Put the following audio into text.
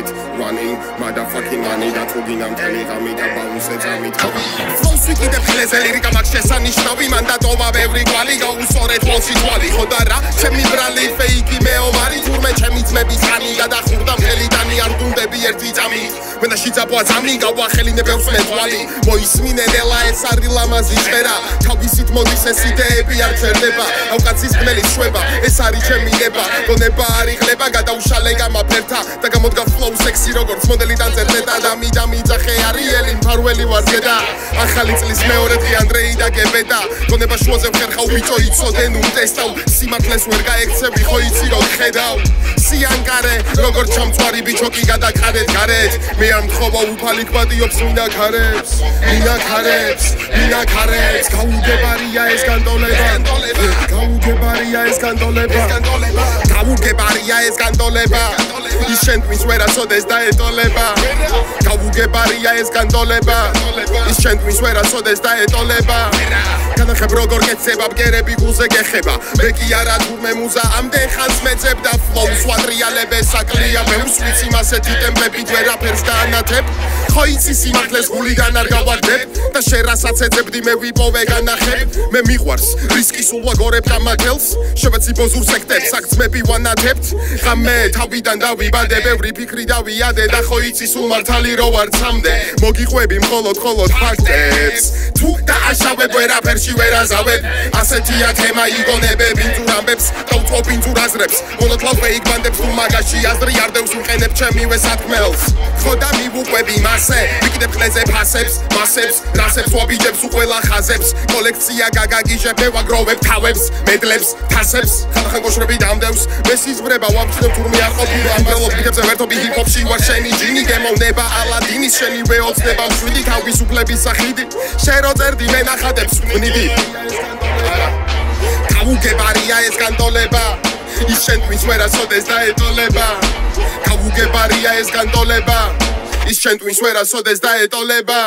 it running motherfucking money და თუ გინდა მთელი ღამი და ბაუნსე წამით ფლოუს ვიკიდებ ხლეზე ლირიკა მაგ შესანიშნავი მან დატოვა ბევრი კვალი გაუსწორეთ ფლოუსი თვალი ხო და რა ჩემი ბრალი ფეიკი მეომარი თურმე ჩემი ძმების ხანი გადახურდა მთელი ტანი არ დუნდები ერთი წამით მე და შიძაბვა ძამი გავახელინე ბევრს მეტყვალი მოისმინე ნელა ეს არის ლამაზი ჟღერა თავისით მოდის ეს იდეები არ ჩერდება ავკაცის გმელის შვება ეს არის ჩემი ნება გონება არ იღლება გადაუშალე გამაფერთა და გამოდგა ფლოუ სექსი როგორც მოდელი დანწერდა და მიძახე არიელი მფარველი ვარ ზედა ახალი წლის მეორე დღე ანდრეი და გებედა გონება შუაზე ვხერხავ ბიჭო იცოდენ უტესტავ სიმართლეს ვერ გაექცევი ხო იცი რომ ხედავ სიანკარე როგორც ჩამწვარი ბიჭო კი გადაკარეთ გარეთ მე არ მთხოვა უფალი კვატიობს მინაქარებს გაუგებარია ეს განდოლება ის შენთვის ვერასოდეს დაეტოლება გაუგებარია ეს განდოლება ის შენთვის ვერასოდეს დაეტოლება განახებ როგორ გეცება ბგერები გულზე გეხება მე კი არა თურმე მუზა ამდენ ხანს მეძებ და ფლოუს ვატრიალებე საკლია ბევრს ვიცი მასეთი ტემპებით ვერაფერს დაანათებ ხო იცი სიმართლეს გულიდან არ გავარდებ და შენ რასაც ეძებდი მე ვიპოვე განახებ მე მიყვარს რისკის უვაგორებ გამაგელს შევეცი ბოზურ სექტებს აქცმები ვანათებთ ღამე თავიდან დავიბადე ბევრი ფიქრი დავიადე და ხო იცი სულ მართალი რო ვარ ცამდე მოგიყვები მხოლოდ ფაქტებს თუ დააშავებ ვერაფერში ვერ აზავებ ასეთია თემა იგონებებ ინძურ ამბებს და უწყობ ინძურ აზრებს მონოთლავ ფეიქ ბანდებს თუ მაგაში აზრი არ დევს ვიყენებ ჩემივე სათქმელს ხო და მივუყვები მასე ვიკიდებ ხლეზე ფასებს მასებს რასებს ვაბიჯებს უყველა ხაზებს კოლექცია გაგაგიჟებ ვაგროვებ თავებს მედლებს თასებს ხალხან გოშრები დამდევს მე სიზმრება ვამჩნევ თურმე არ ყოფილი ამბელობ ვიკებზე ვერთობი ჰიპ-ჰოპში ვარ შენი ჯინი გემოვნება ალადინის შენივე ოცნება მშვიდი თავისუფლების სახიდი შენ რო წერდი მე ნახადებს ვნიდი გაუგებარია ეს განდოლება ის შენთვის ვერასოდეს დაეტოლება გაუგებარია ეს განდოლება ის შენთვის ვერასოდეს დაეტოლება